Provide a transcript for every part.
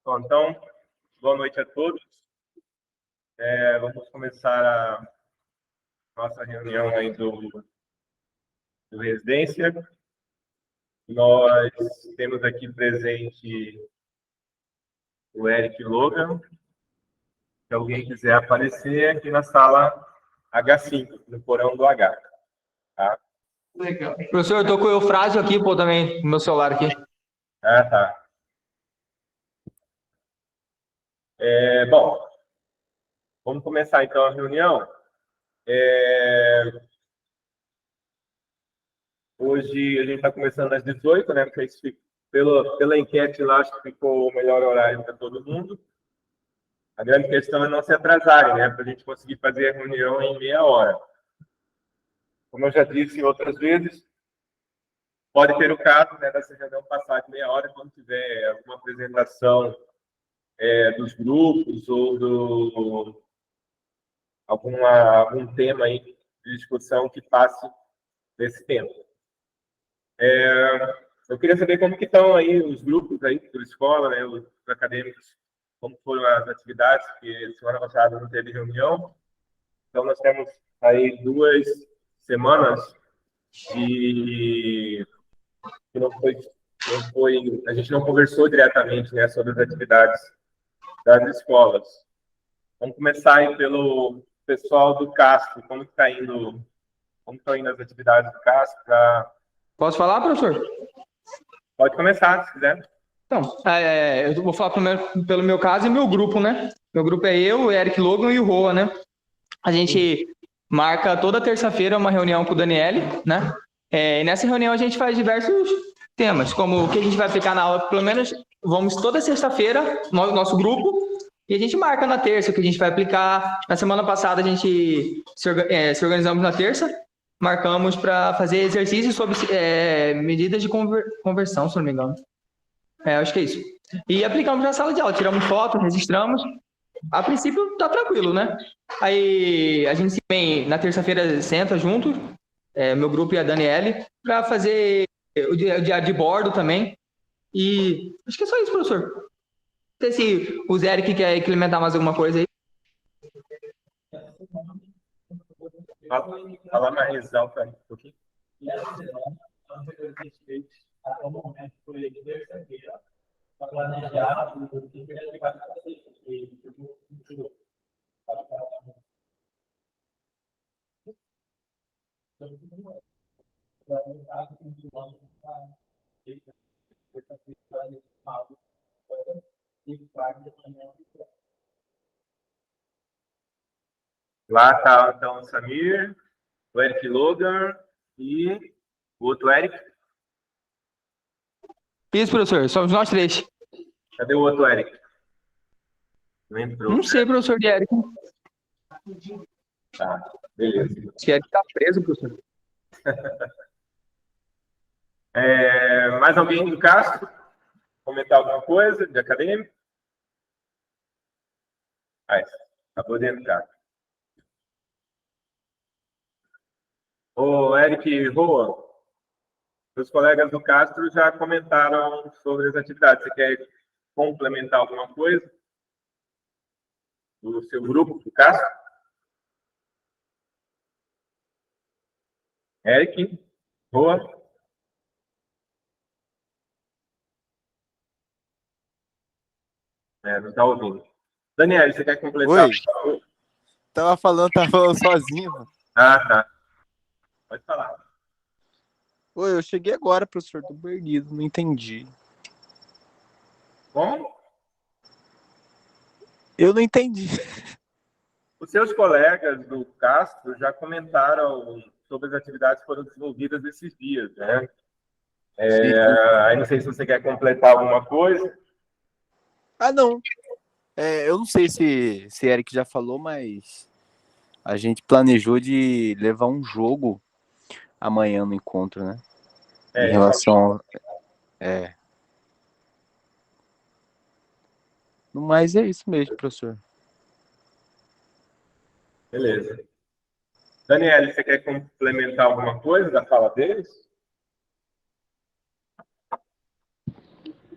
Bom, então, boa noite a todos. Vamos começar a nossa reunião aí do Residência. Nós temos aqui presente o Eric Logan. Se alguém quiser aparecer aqui na sala H5, no porão do H. Tá? Legal. Professor, eu tô com o Eufrásio aqui, pô, também, no meu celular aqui. Ah, tá. Bom, vamos começar então a reunião. Hoje a gente está começando às 18, né? Porque pela enquete lá, acho que ficou o melhor horário para todo mundo. A grande questão é não se atrasarem, né? Para a gente conseguir fazer a reunião em meia hora. Como eu já disse outras vezes, pode ter o caso, né, dessa reunião passar de meia hora quando tiver alguma apresentação dos grupos ou algum tema aí de discussão que passe desse tempo. Eu queria saber como que estão aí os grupos aí da escola, né, os acadêmicos, como foram as atividades, porque semana passada não teve reunião. Então, nós temos aí 2 semanas que não foi, a gente não conversou diretamente, né, sobre as atividades das escolas. Vamos começar aí pelo pessoal do Castro. Como estão indo as atividades do Castro? Posso falar, professor? Pode começar, se quiser. Então, eu vou falar primeiro pelo meu caso e meu grupo, né? Meu grupo é eu, o Eric Logan e o Roa, né? A gente marca toda terça-feira uma reunião com o Daniele, né? E nessa reunião a gente faz diversos temas, como o que a gente vai aplicar na aula, pelo menos vamos toda sexta-feira, nosso grupo, e a gente marca na terça o que a gente vai aplicar. Na semana passada a gente se organizamos na terça, marcamos para fazer exercícios sobre medidas de conversão, se não me engano. Acho que é isso. E aplicamos na sala de aula, tiramos foto, registramos. A princípio tá tranquilo, né? Aí a gente vem na terça-feira senta junto, meu grupo e a Daniele, para fazer o diário de bordo também. E acho que é só isso, professor. Não sei se o Zé Eric quer implementar mais alguma coisa aí. Fala mais alto aí um pouquinho. Até o momento foi terça-feira para planejar o que vai fazer. Lá está então o Samir, o Eric Logan e o outro Eric. Isso, professor, somos nós 3. Cadê o outro Eric? Não entrou. Não sei, professor de Eric. Tá, beleza. Acho que Eric tá preso, professor. Mais alguém do Castro? Comentar alguma coisa de acadêmico? Acabou de entrar. O Eric Roa, os colegas do Castro já comentaram sobre as atividades. Você quer complementar alguma coisa do seu grupo do Castro? Eric Roa? Não está ouvindo. Daniel, você quer completar? Oi. Tava falando sozinho. Mano. Ah, tá. Pode falar. Oi, eu cheguei agora, professor, tô perdido, não entendi. Como? Eu não entendi. Os seus colegas do Castro já comentaram sobre as atividades que foram desenvolvidas esses dias, né? Aí não sei se você quer completar alguma coisa. Ah, não. Eu não sei se Eric já falou, mas a gente planejou de levar um jogo amanhã no encontro, né? Em relação... No mais é isso mesmo, professor. Beleza. Daniel, você quer complementar alguma coisa da fala deles?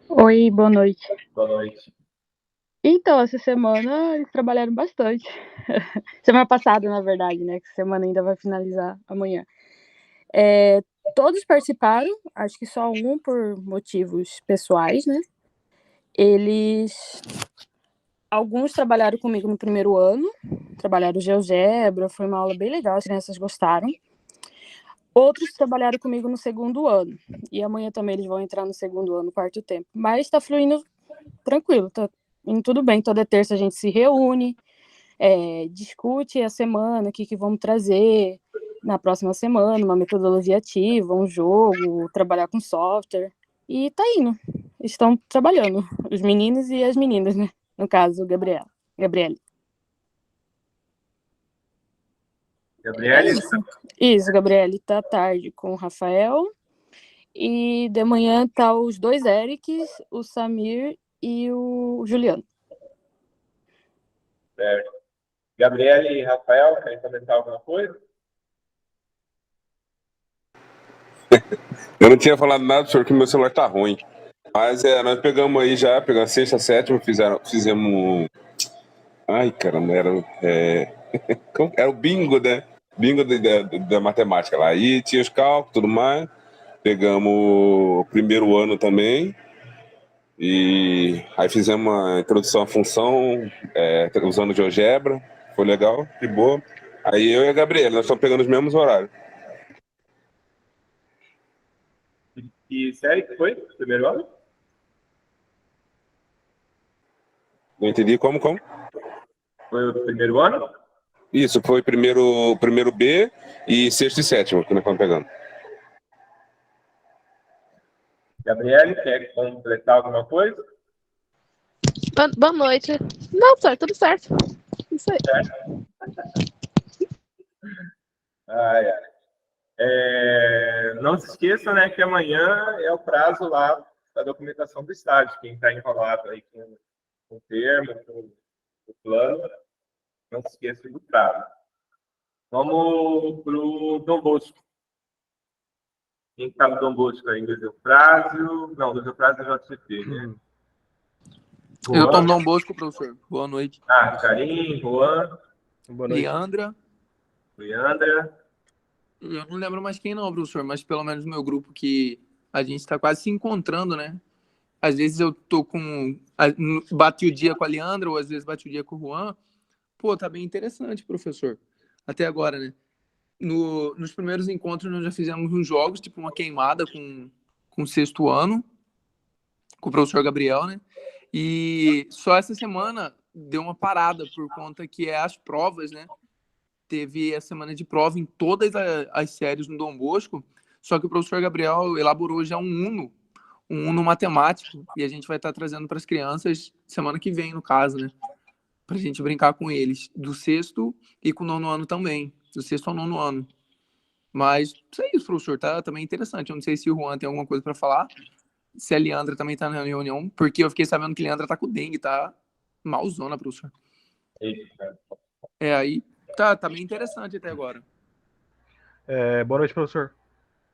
Oi, boa noite. Boa noite. Então, essa semana eles trabalharam bastante. Semana passada, na verdade, né? Que semana ainda vai finalizar amanhã. Todos participaram, acho que só um por motivos pessoais, né? Alguns trabalharam comigo no primeiro ano, trabalharam GeoGebra, foi uma aula bem legal, as crianças gostaram. Outros trabalharam comigo no segundo ano, e amanhã também eles vão entrar no segundo ano, quarto tempo. Mas tá fluindo tranquilo, tá indo tudo bem. Toda terça a gente se reúne, discute a semana, o que vamos trazer na próxima semana, uma metodologia ativa, um jogo, trabalhar com software. E tá indo. Estão trabalhando, os meninos e as meninas, né? No caso, o Gabriele. Gabriele? Isso, Gabriele tá à tarde com o Rafael. E de manhã tá os dois Erics, o Samir e o Juliano. Certo. Gabriele e Rafael, querem comentar alguma coisa? Eu não tinha falado nada, professor, que meu celular tá ruim. Mas nós pegamos aí já, pegamos a sexta, sétima, fizemos. Ai, caramba, era o bingo, né? Bingo da matemática lá. Aí tinha os cálculos, tudo mais. Pegamos o primeiro ano também. E aí fizemos uma introdução à função, usando GeoGebra. Foi legal, de boa. Aí eu e a Gabriela, nós estamos pegando os mesmos horários. E série que foi? Primeiro ano? Não entendi como? Foi o primeiro ano? Isso, foi primeiro B e sexto e sétimo que nós estamos pegando. Gabriele, quer completar alguma coisa? Boa noite. Não, senhor, tudo certo. Isso aí. Ai. Não se esqueça, né, que amanhã é o prazo lá da documentação do estágio. Quem está enrolado aí com o termo, com o plano, não se esqueça do prazo. Vamos para o Dom Bosco. Quem está no Dom Bosco aí? Luiz Eufrásio? Não, Luiz Eufrásio é JCP, né? Eu estou no Dom Bosco, professor. Boa noite. Karim, Juan. Boa noite. Leandra. Eu não lembro mais quem não, professor, mas pelo menos no meu grupo que a gente está quase se encontrando, né? Às vezes eu tô bati o dia com a Leandra, ou às vezes bati o dia com o Juan. Pô, tá bem interessante, professor. Até agora, né? Nos primeiros encontros nós já fizemos uns jogos, tipo uma queimada com o sexto ano, com o professor Gabriel, né? E só essa semana deu uma parada por conta que as provas, né? Teve a semana de prova em todas as séries no Dom Bosco, só que o professor Gabriel elaborou já um Uno matemático, e a gente vai estar trazendo para as crianças semana que vem, no caso, né? Para a gente brincar com eles, do sexto e com o nono ano também, do sexto ao nono ano. Mas isso é isso, professor, tá também interessante. Eu não sei se o Juan tem alguma coisa para falar, se a Leandra também tá na reunião, porque eu fiquei sabendo que a Leandra tá com dengue, tá malzona, professor. Aí tá bem interessante até agora. Boa noite, professor.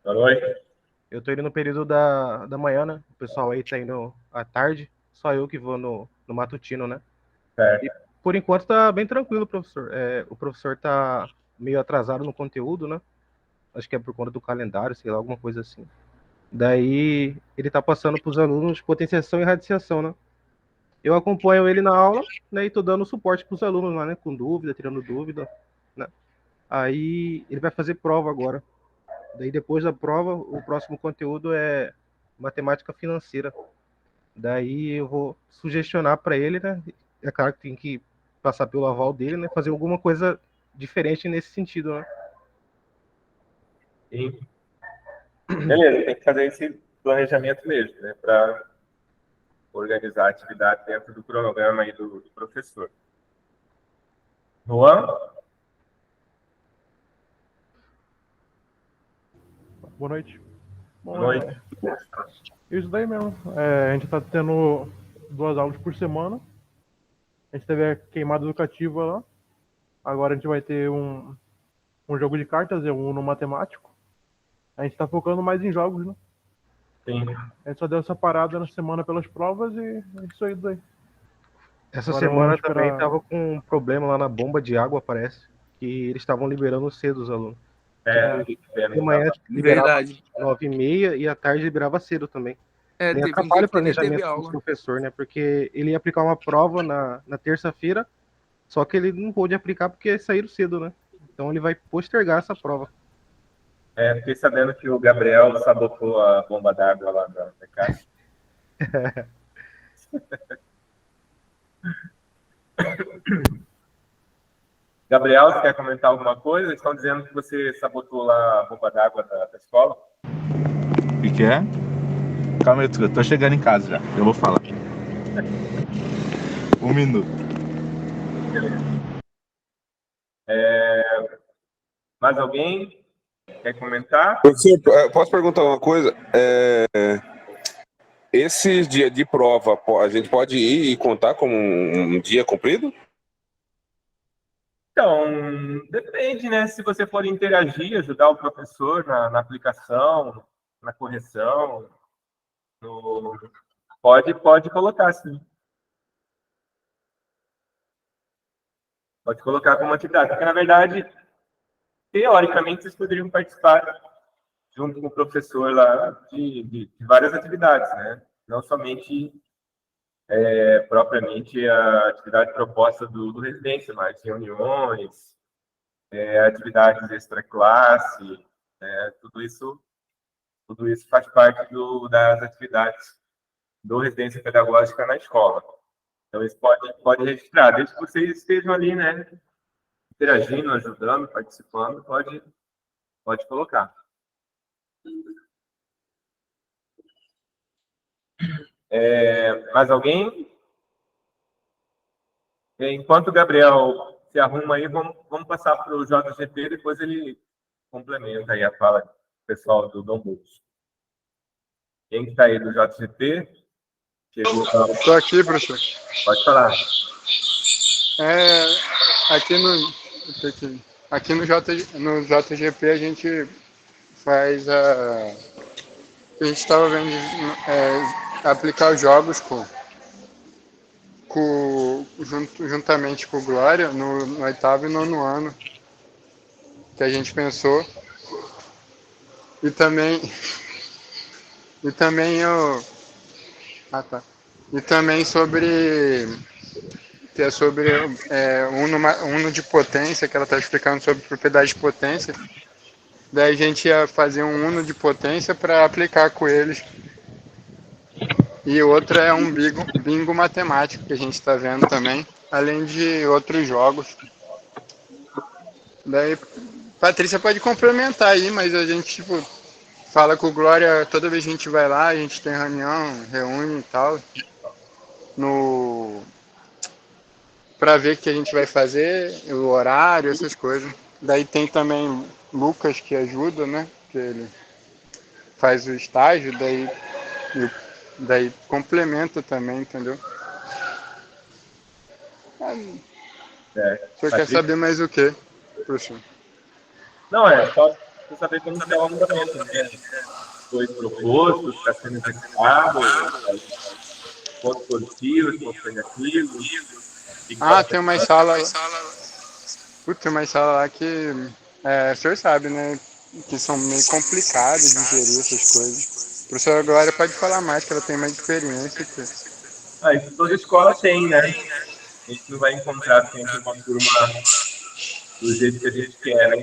Boa noite. Eu tô indo no período da manhã, né? O pessoal aí tá indo à tarde, só eu que vou no matutino, né? E por enquanto tá bem tranquilo, professor. O professor tá meio atrasado no conteúdo, né? Acho que é por conta do calendário, sei lá, alguma coisa assim. Daí ele tá passando pros alunos potenciação e radiação, né? Eu acompanho ele na aula, né? E tô dando suporte pros alunos lá, né? Com dúvida, tirando dúvida, né? Aí ele vai fazer prova agora. Daí depois da prova, o próximo conteúdo é matemática financeira. Daí eu vou sugestionar para ele, né? É claro que tem que passar pelo aval dele, né? Fazer alguma coisa diferente nesse sentido, né? Sim. Beleza, tem que fazer esse planejamento mesmo, né? Para organizar a atividade dentro do cronograma aí do professor. Juan? Boa noite. Boa noite. Isso daí mesmo. A gente está tendo 2 aulas por semana. A gente teve a queimada educativa lá. Agora a gente vai ter um jogo de cartas, um Uno matemático. A gente está focando mais em jogos, né? Sim. A gente só deu essa parada na semana pelas provas e é isso aí daí. Essa Agora semana vamos também esperar. tava com um problema lá na bomba de água, parece. Que eles estavam liberando cedo os alunos. De manhã liberava Verdade. 9h30 e à tarde liberava cedo também. É, Nem teve um dia atrapalha o que nem teve planejamento do aula. professor, né? Porque ele ia aplicar uma prova na terça-feira, só que ele não pôde aplicar porque saíram cedo, né? Então ele vai postergar essa prova. Fiquei sabendo que o Gabriel sabotou a bomba d'água lá da casa. Gabriel, você quer comentar alguma coisa? Eles estão dizendo que você sabotou lá a bomba d'água da escola. O que é? Calma aí, eu tô chegando em casa já. Eu vou falar. 1 minuto. Beleza. Mais alguém quer comentar? Professor, posso perguntar uma coisa? Esse dia de prova, a gente pode ir e contar como um dia cumprido? Então, depende, né? Se você for interagir, ajudar o professor na aplicação, na correção, pode colocar, sim. Pode colocar como atividade. Porque, na verdade, teoricamente, vocês poderiam participar junto com o professor lá de várias atividades, né? Não somente propriamente a atividade proposta do residência, mas reuniões, atividades extra-classe, tudo isso faz parte das atividades do residência pedagógica na escola. Então, isso pode registrar, desde que vocês estejam ali, né, interagindo, ajudando, participando, pode colocar. Mais alguém? Enquanto o Gabriel se arruma aí, vamos passar para o JGP, depois ele complementa aí a fala do pessoal do Dom Bosco. Quem está aí do JGP? Chegou. Estou aqui, professor. Pode falar. Aqui no JGP a gente faz a gente estava vendo aplicar os jogos juntamente com o Glória no 8º e 9º ano, que a gente pensou. E também sobre Uno de potência, que ela está explicando sobre propriedade de potência. Daí a gente ia fazer um Uno de potência para aplicar com eles. E outra é um bingo matemático que a gente está vendo também, além de outros jogos. Daí, Patrícia pode complementar aí, mas a gente fala com o Glória, toda vez que a gente vai lá, a gente tem reunião, reúne e tal, para ver o que a gente vai fazer, o horário, essas coisas. Daí tem também Lucas que ajuda, né? Que ele faz o estágio, daí complementa também, entendeu? O senhor quer saber mais o quê, professor? Não, só para saber como está o andamento, né? Foi proposto, está sendo executado, pontos positivos, pontos negativos. Tem umas salas. Tem umas salas lá que o senhor sabe, né? Que são meio complicadas de gerir essas coisas. A professora Glória pode falar mais, que ela tem mais experiência. Isso toda escola tem, né? A gente não vai encontrar sempre uma turma do jeito que a gente quer, né?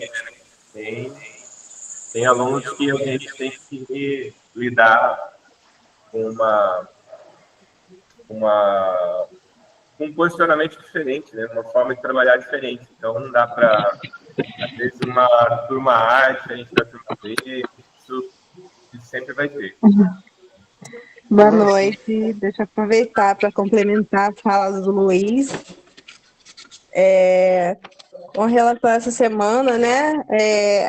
Tem alunos que a gente tem que lidar com um posicionamento diferente, né? Uma forma de trabalhar diferente. Então, não dá para, às vezes, uma turma A é diferente da turma B, isso sempre vai ter. Boa noite. Deixa eu aproveitar para complementar a fala do Luiz. Com relação a essa semana, né,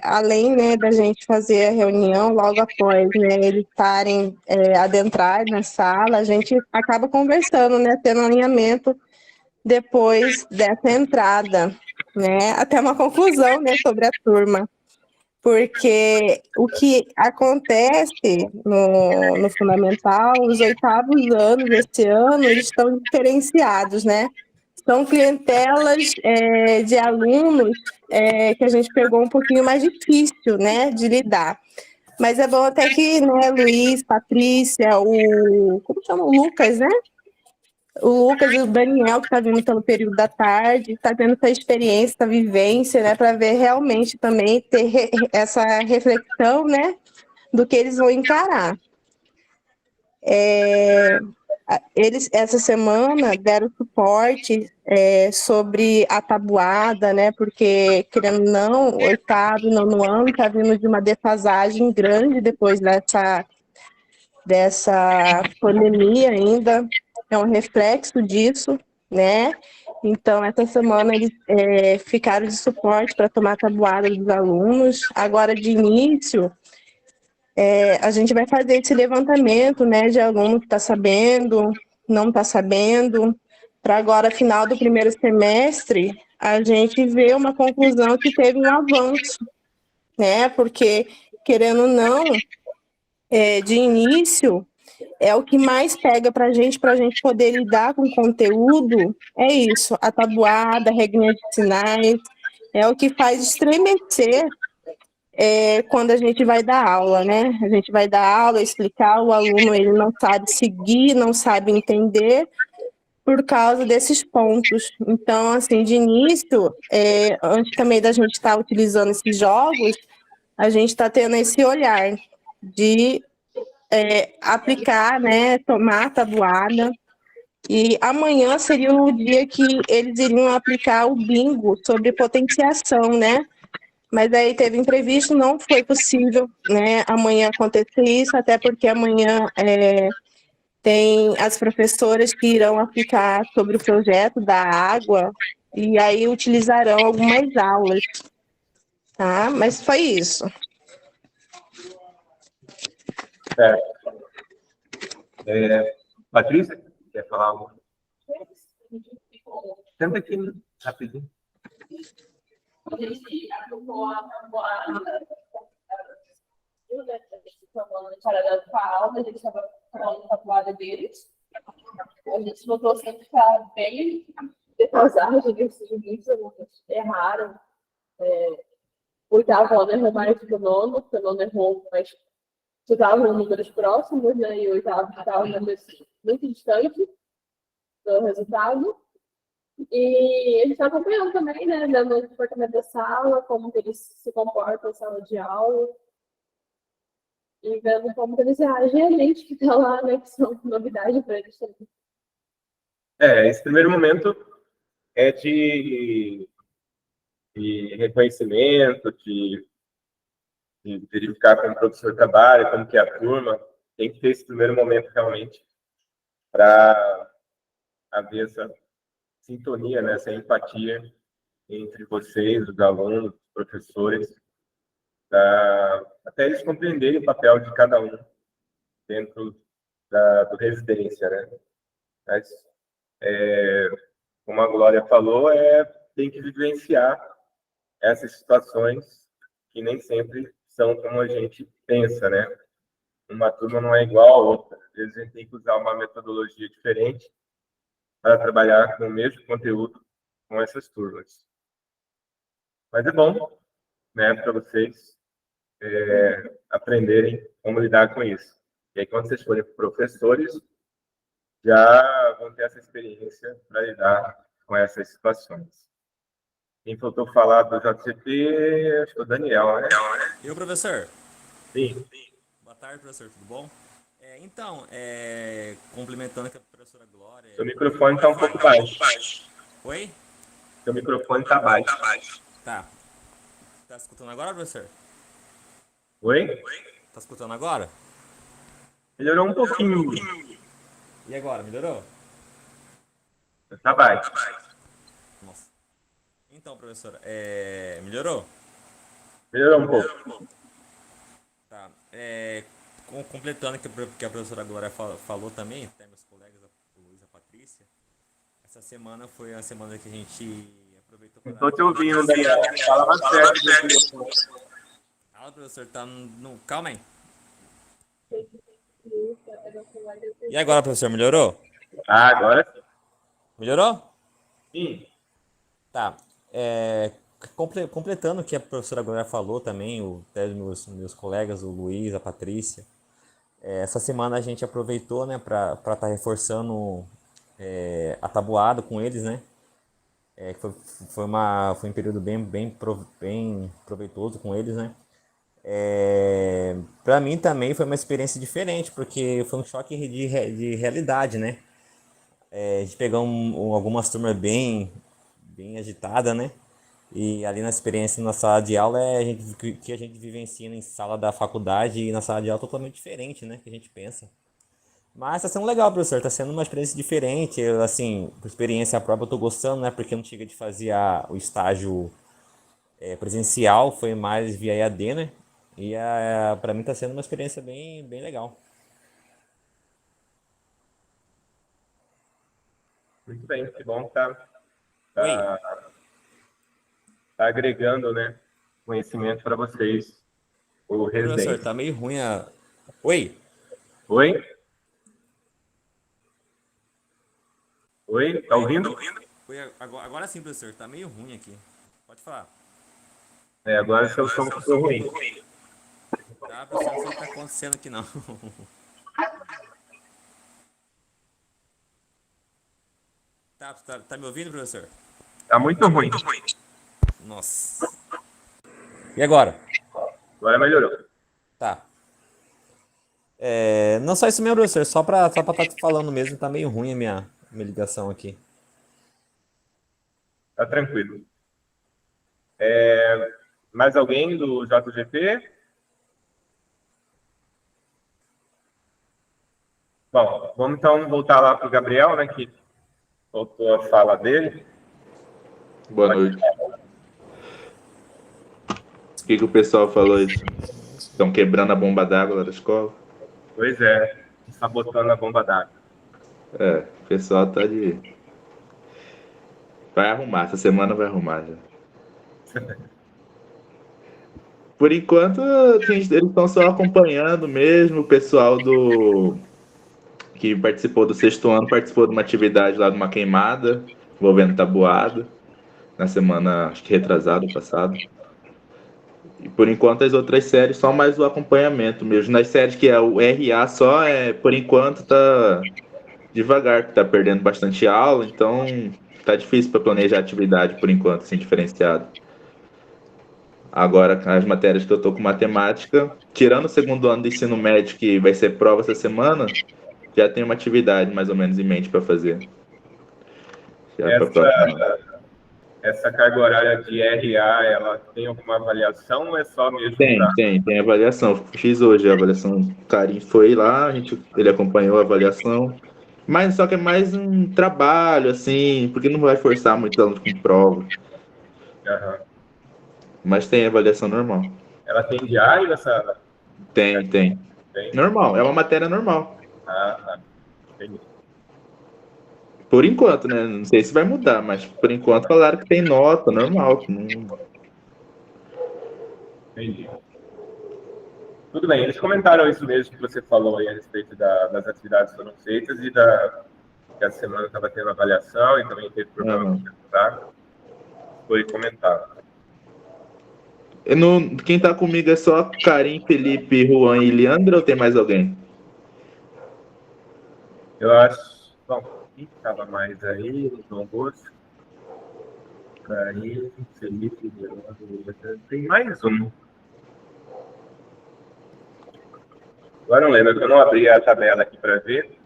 além, né, da gente fazer a reunião logo após, né, eles estarem adentrados na sala, a gente acaba conversando, né, tendo um alinhamento depois dessa entrada, né, até uma conclusão, né, sobre a turma. porque o que acontece no fundamental, os 8º anos desse ano, eles estão diferenciados, né? São clientelas de alunos que a gente pegou um pouquinho mais difícil, né, de lidar. Mas é bom até que, né, Luiz, Patrícia, como chama? O Lucas, né? O Lucas e o Daniel, que está vindo pelo período da tarde, está tendo essa experiência, essa vivência, né, para ver realmente também ter essa reflexão, né, do que eles vão encarar. Eles, essa semana, deram suporte sobre a tabuada, né, porque, querendo ou não, 8º e 9º ano está vindo de uma defasagem grande depois dessa pandemia ainda, é um reflexo disso, né? Então, essa semana eles ficaram de suporte para tomar a tabuada dos alunos. Agora, de início, a gente vai fazer esse levantamento, né, de aluno que está sabendo, não está sabendo, para agora, final do primeiro semestre, a gente ver uma conclusão que teve um avanço, né? Porque, querendo ou não, de início, o que mais pega para a gente poder lidar com o conteúdo, é isso, a tabuada, a regrinha de sinais, é o que faz estremecer quando a gente vai dar aula, né? A gente vai dar aula, explicar, o aluno ele não sabe seguir, não sabe entender, por causa desses pontos. Então, assim, de início, antes também da gente estar utilizando esses jogos, a gente está tendo esse olhar de aplicar, né, tomar a tabuada. E amanhã seria o dia que eles iriam aplicar o bingo sobre potenciação, né? Mas aí teve imprevisto, não foi possível, né, amanhã acontecer isso, até porque amanhã tem as professoras que irão aplicar sobre o projeto da água e aí utilizarão algumas aulas, tá? Mas foi isso. Patrícia, quer falar algo? Senta aqui, rapidinho. A gente aplicou a paralelo com a aula, a gente estava falando a tabuada deles. A gente notou sempre que está bem defasagem desses limites, alunos erraram. O 8º ano errou mais do que o 9º, porque o 9º errou, mas estavam números próximos, né? E o 8º estava muito distante do resultado. E a gente está acompanhando também, né? Dando o comportamento da sala, como que eles se comportam na sala de aula. E vendo como que eles reagem a gente que está lá, né? Que são novidade para eles também. Esse primeiro momento é de reconhecimento, de verificar como o professor trabalha, como que é a turma. Tem que ter esse primeiro momento realmente para haver essa sintonia, né, essa empatia entre vocês, os alunos, os professores, até eles compreenderem o papel de cada um dentro do residência, né? Mas, como a Glória falou, tem que vivenciar essas situações que nem sempre são como a gente pensa, né? Uma turma não é igual a outra. Às vezes a gente tem que usar uma metodologia diferente para trabalhar com o mesmo conteúdo com essas turmas. Mas é bom, né, para vocês aprenderem como lidar com isso. E aí, quando vocês forem professores, já vão ter essa experiência para lidar com essas situações. Quem faltou falar do JCP, acho que é o Daniel, né? Eu, professor? Sim. Boa tarde, professor, tudo bom? Então, complementando aqui a professora Glória... Seu microfone está um pouco baixo. Oi? Seu microfone está baixo. Tá. Tá escutando agora, professor? Oi? Tá escutando agora? Melhorou um pouquinho. E agora, melhorou? Tá baixo. Nossa. Então, professora, melhorou? Melhorou um pouco. Tá. Completando o que a professora Glória falou também, até meus colegas, o Luiz e a Patrícia, essa semana foi a semana que a gente aproveitou para... Não tô te ouvindo, Daniel. Fala mais perto do microfone. Fala, professor, tá no... Calma aí. E agora, professor, melhorou? Ah, agora sim. Melhorou? Sim. Tá. Completando o que a professora agora falou também, até os meus colegas, o Luiz, a Patrícia, essa semana a gente aproveitou, né, para estar reforçando a tabuada com eles, né? Foi um período bem proveitoso com eles, né? Para mim também foi uma experiência diferente, porque foi um choque de realidade, né? A gente pegou algumas turmas bem agitadas, né? E ali na experiência na sala de aula que a gente vivencia em sala da faculdade e na sala de aula totalmente diferente, né? Que a gente pensa. Mas tá sendo legal, professor. Tá sendo uma experiência diferente. Eu, assim, por experiência própria, eu tô gostando, né? Porque eu não cheguei de fazer o estágio presencial, foi mais via EAD, né? E para mim tá sendo uma experiência bem legal. Muito bem, que bom que tá Oi. tá agregando, né, conhecimento para vocês, o Professor, residente. tá meio ruim a... Oi? Oi? Oi? Tá ouvindo? Oi, agora sim, professor. Tá meio ruim aqui. Pode falar. Agora seu som ficou ruim. Tá, professor, não sei o que tá acontecendo aqui, não. Tá me ouvindo, professor? Tá muito ruim. Nossa. E agora? Agora melhorou. Tá. Não só isso mesmo, professor. Só pra estar falando mesmo, tá meio ruim a minha ligação aqui. Tá tranquilo. Mais alguém do JGP? Bom, vamos então voltar lá para o Gabriel, né, que voltou a fala dele. Boa noite. O que o pessoal falou aí? Estão quebrando a bomba d'água lá da escola? Pois é, sabotando a bomba d'água. O pessoal tá de... Vai arrumar, essa semana vai arrumar já. Por enquanto, eles estão só acompanhando mesmo. O pessoal que participou do sexto ano participou de uma atividade lá de uma queimada envolvendo tabuada na semana, acho que retrasado, passado. E por enquanto as outras séries só mais o acompanhamento mesmo. Nas séries que é o RA só, por enquanto tá devagar, tá perdendo bastante aula, então tá difícil para planejar a atividade por enquanto, assim, diferenciado. Agora, as matérias que eu tô com matemática, tirando o segundo ano do ensino médio, que vai ser prova essa semana, já tem uma atividade mais ou menos em mente para fazer. Já pra próxima. Essa carga horária de RA, ela tem alguma avaliação ou é só mesmo? Tem avaliação. Fiz hoje a avaliação. O Karim foi lá, ele acompanhou a avaliação. Mas só que é mais um trabalho, assim, porque não vai forçar muito aluno com prova. Uhum. Mas tem avaliação normal. Ela tem diário essa? Tem. Normal, é uma matéria normal. Tá. Entendi. Por enquanto, né? Não sei se vai mudar, mas por enquanto falaram que tem nota normal. Entendi. Tudo bem, eles comentaram isso mesmo que você falou aí a respeito das atividades que foram feitas e que a semana estava tendo avaliação e também teve problema com o resultado. Foi comentado. Quem tá comigo é só Karim, Felipe, Juan e Leandro ou tem mais alguém? Eu acho. Bom, quem estava mais aí? João Bosco. Karim, Felipe, Leandro. Tem mais um. Agora não lembro, eu não abri a tabela aqui para ver.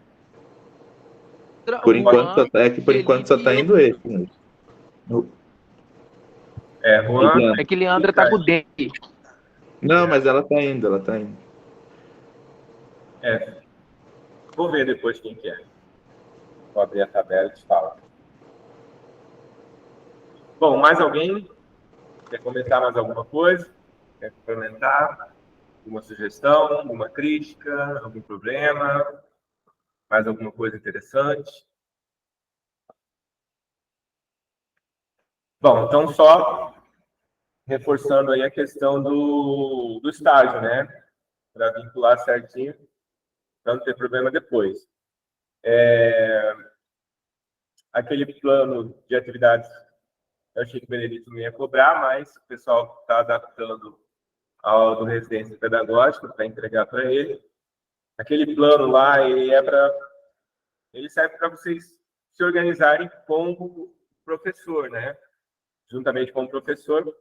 Por enquanto só tá indo esse. Né? Juan. É que Leandra tá com o dengue. Não, mas ela tá indo. Vou ver depois quem que é. Vou abrir a tabela e te falo. Bom, mais alguém? Quer comentar mais alguma coisa? Quer complementar? Alguma sugestão? Alguma crítica? Algum problema? Mais alguma coisa interessante? Bom, então só reforçando aí a questão do estágio, né? Para vincular certinho, para não ter problema depois. Aquele plano de atividades, eu achei que o Benedito não ia cobrar, mas o pessoal está adaptando ao do residência pedagógica para entregar para ele. Aquele plano lá, ele serve para vocês se organizarem com o professor, né? Juntamente com o professor,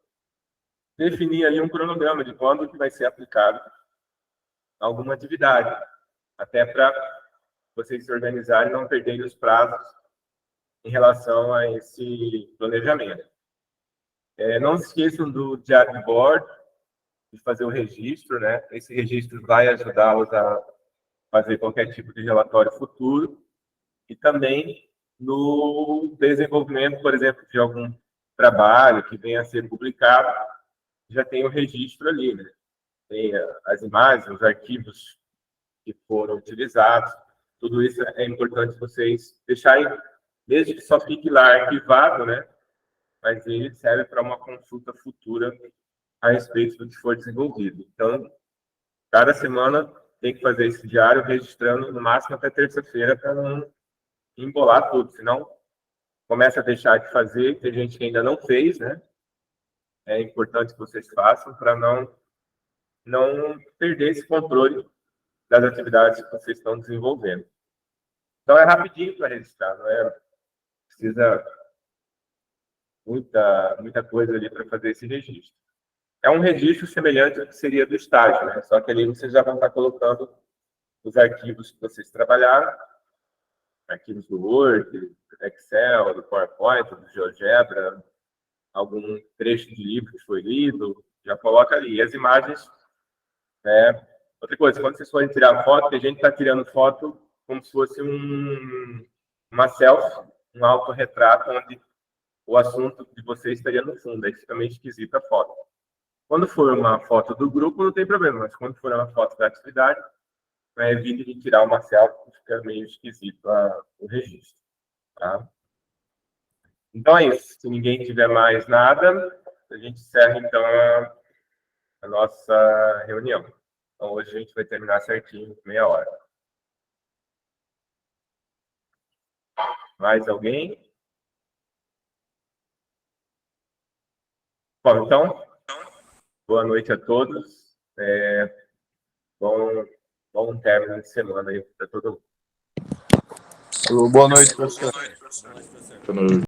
definir ali um cronograma de quando que vai ser aplicado alguma atividade, até para vocês se organizarem e não perderem os prazos em relação a esse planejamento. Não se esqueçam do diário de bordo, de fazer o registro, né? Esse registro vai ajudá-los a fazer qualquer tipo de relatório futuro e também no desenvolvimento, por exemplo, de algum trabalho que venha a ser publicado, já tem o registro ali, né? Tem as imagens, os arquivos que foram utilizados, tudo isso é importante vocês deixarem, desde que só fique lá arquivado, né? Mas ele serve para uma consulta futura a respeito do que for desenvolvido. Então, cada semana tem que fazer esse diário registrando no máximo até terça-feira para não embolar tudo, senão começa a deixar de fazer, tem gente que ainda não fez, né? É importante que vocês façam para não perder esse controle das atividades que vocês estão desenvolvendo. Então, é rapidinho para registrar, não precisa muita coisa ali para fazer esse registro. É um registro semelhante ao que seria do estágio, né? Só que ali vocês já vão estar colocando os arquivos que vocês trabalharam, arquivos do Word, do Excel, do PowerPoint, do GeoGebra, algum trecho de livro que foi lido, já coloca ali. E as imagens, outra coisa, quando vocês forem tirar foto, tem gente que está tirando foto como se fosse uma selfie, um autorretrato, onde o assunto de vocês estaria no fundo, aí fica meio esquisita a foto. Quando for uma foto do grupo, não tem problema, mas quando for uma foto da atividade, evite de tirar uma selfie, fica meio esquisito o registro. Tá? Então é isso. Se ninguém tiver mais nada, a gente encerra então a nossa reunião. Então hoje a gente vai terminar certinho, meia hora. Mais alguém? Bom, então, boa noite a todos. Bom término de semana aí para todo mundo. Boa noite, professor. Boa noite.